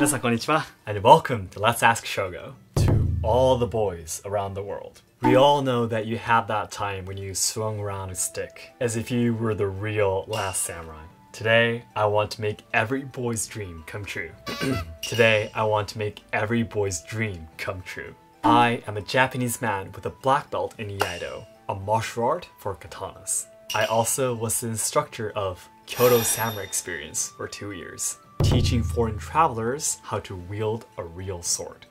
Minasan konnichiwa, and welcome to Let's Ask Shogo. To all the boys around the world, we all know that you had that time when you swung around a stick as if you were the real last samurai. Today, I want to make every boy's dream come true. Today, I want to make every boy's dream come true. I am a Japanese man with a black belt in Iaido, a martial art for katanas. I also was the instructor of Kyoto Samurai Experience for 2 years, teaching foreign travelers how to wield a real sword.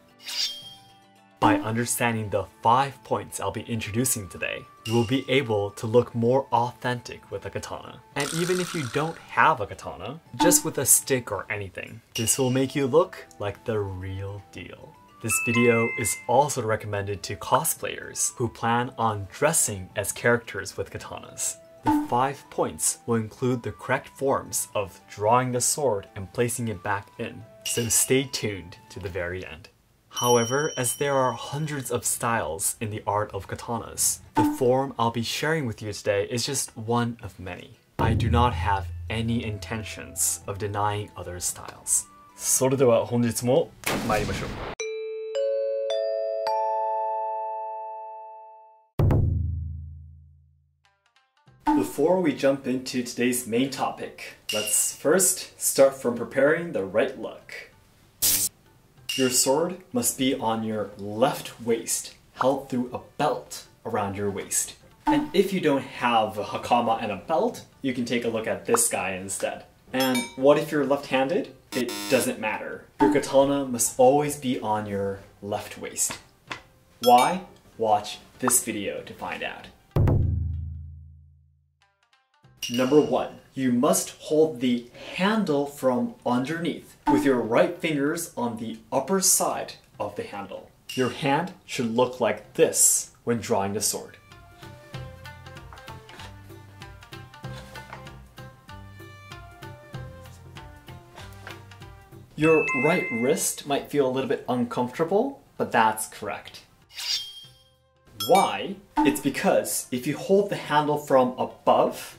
By understanding the 5 points I'll be introducing today, you will be able to look more authentic with a katana. And even if you don't have a katana, just with a stick or anything, this will make you look like the real deal. This video is also recommended to cosplayers who plan on dressing as characters with katanas. The 5 points will include the correct forms of drawing the sword and placing it back in, so stay tuned to the very end. However, as there are hundreds of styles in the art of katanas, the form I'll be sharing with you today is just one of many. I do not have any intentions of denying other styles. それでは本日も参りましょう。Before we jump into today's main topic, let's first start from preparing the right look. Your sword must be on your left waist, held through a belt around your waist. And if you don't have a hakama and a belt, you can take a look at this guy instead. And what if you're left-handed? It doesn't matter. Your katana must always be on your left waist. Why? Watch this video to find out. Number 1. You must hold the handle from underneath with your right fingers on the upper side of the handle. Your hand should look like this when drawing the sword. Your right wrist might feel a little bit uncomfortable, but that's correct. Why? It's because if you hold the handle from above,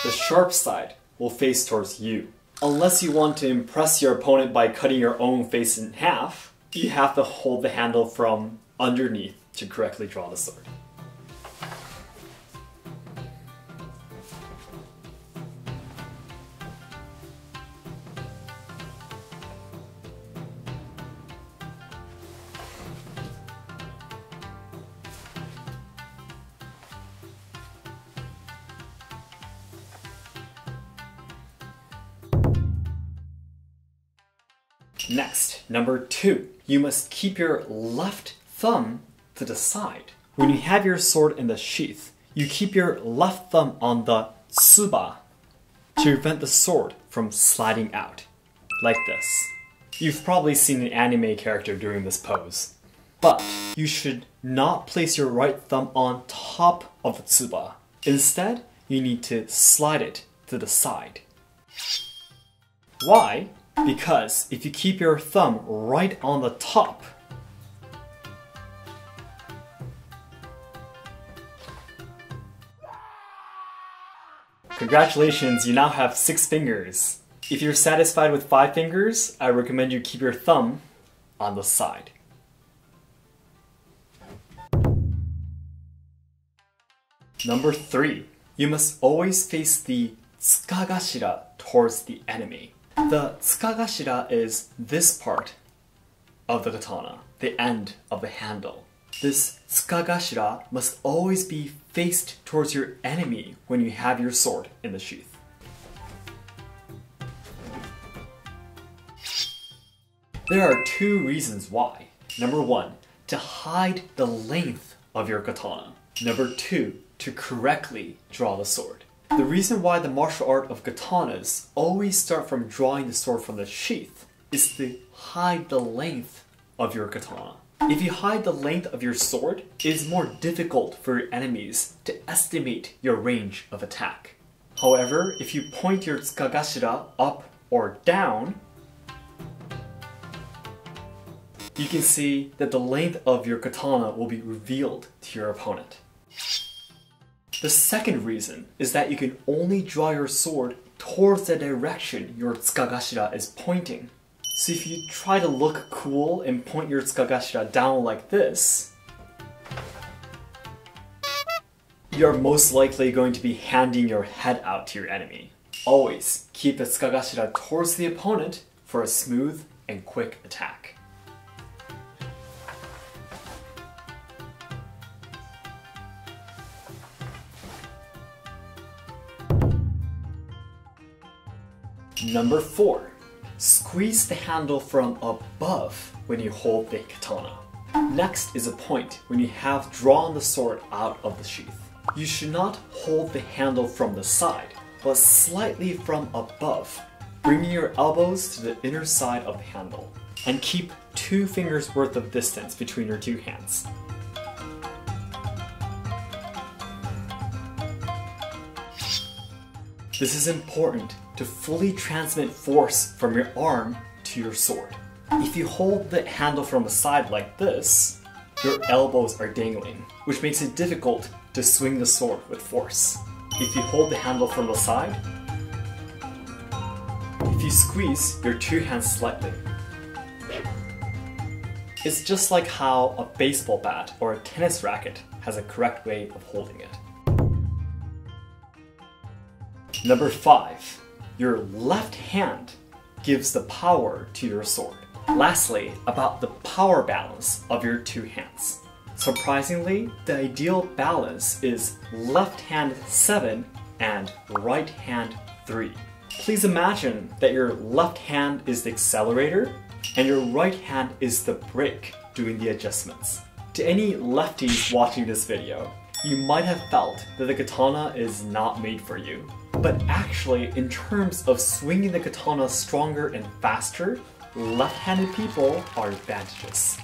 the sharp side will face towards you. Unless you want to impress your opponent by cutting your own face in half, you have to hold the handle from underneath to correctly draw the sword. Next, number 2. You must keep your left thumb to the side. When you have your sword in the sheath, you keep your left thumb on the tsuba to prevent the sword from sliding out, like this. You've probably seen an anime character doing this pose. But you should not place your right thumb on top of the tsuba. Instead, you need to slide it to the side. Why? Because if you keep your thumb right on the top, congratulations, you now have 6 fingers. If you're satisfied with 5 fingers, I recommend you keep your thumb on the side. Number 3. You must always face the tsukagashira towards the enemy. The tsukagashira is this part of the katana, the end of the handle. This tsukagashira must always be faced towards your enemy when you have your sword in the sheath. There are 2 reasons why. Number 1, to hide the length of your katana. Number 2, to correctly draw the sword. The reason why the martial art of katanas always start from drawing the sword from the sheath is to hide the length of your katana. If you hide the length of your sword, it is more difficult for your enemies to estimate your range of attack. However, if you point your tsukagashira up or down, you can see that the length of your katana will be revealed to your opponent. The second reason is that you can only draw your sword towards the direction your tsukagashira is pointing. So if you try to look cool and point your tsukagashira down like this, you're most likely going to be handing your head out to your enemy. Always keep the tsukagashira towards the opponent for a smooth and quick attack. Number 4. Squeeze the handle from above when you hold the katana. Next is a point when you have drawn the sword out of the sheath. You should not hold the handle from the side, but slightly from above, bringing your elbows to the inner side of the handle. And keep 2 fingers worth of distance between your 2 hands. This is important to fully transmit force from your arm to your sword. If you hold the handle from the side like this, your elbows are dangling, which makes it difficult to swing the sword with force. If you hold the handle from the side, if you squeeze your 2 hands slightly, it's just like how a baseball bat or a tennis racket has a correct way of holding it. Number 5. Your left hand gives the power to your sword. Lastly, about the power balance of your 2 hands. Surprisingly, the ideal balance is left hand 7 and right hand 3. Please imagine that your left hand is the accelerator and your right hand is the brake doing the adjustments. To any lefties watching this video, you might have felt that the katana is not made for you. But actually, in terms of swinging the katana stronger and faster, left-handed people are advantageous.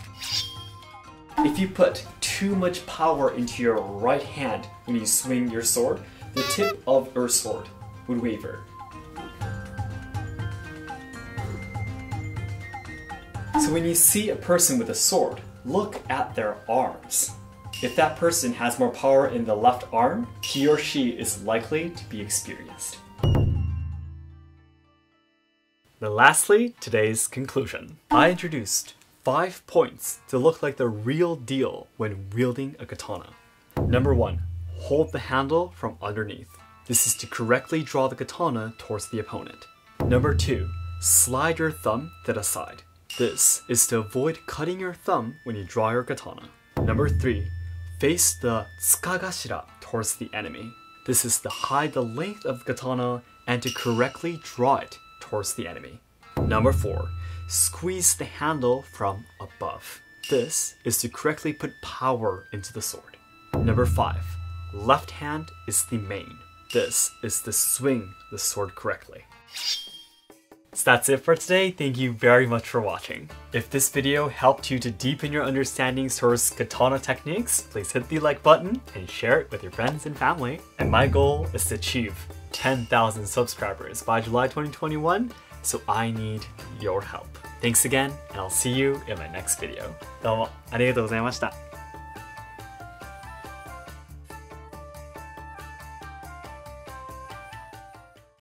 If you put too much power into your right hand when you swing your sword, the tip of your sword would waver. So when you see a person with a sword, look at their arms. If that person has more power in the left arm, he or she is likely to be experienced. Then lastly, today's conclusion. I introduced 5 points to look like the real deal when wielding a katana. Number 1, hold the handle from underneath. This is to correctly draw the katana towards the opponent. Number 2, slide your thumb to the side. This is to avoid cutting your thumb when you draw your katana. Number 3, face the tsukagashira towards the enemy. This is to hide the length of the katana and to correctly draw it towards the enemy. Number 4, squeeze the handle from above. This is to correctly put power into the sword. Number 5, left hand is the main. This is to swing the sword correctly. So that's it for today. Thank you very much for watching. If this video helped you to deepen your understandings towards katana techniques, please hit the like button and share it with your friends and family. And my goal is to achieve 10,000 subscribers by July 2021, so I need your help. Thanks again, and I'll see you in my next video. どうもありがとうございました。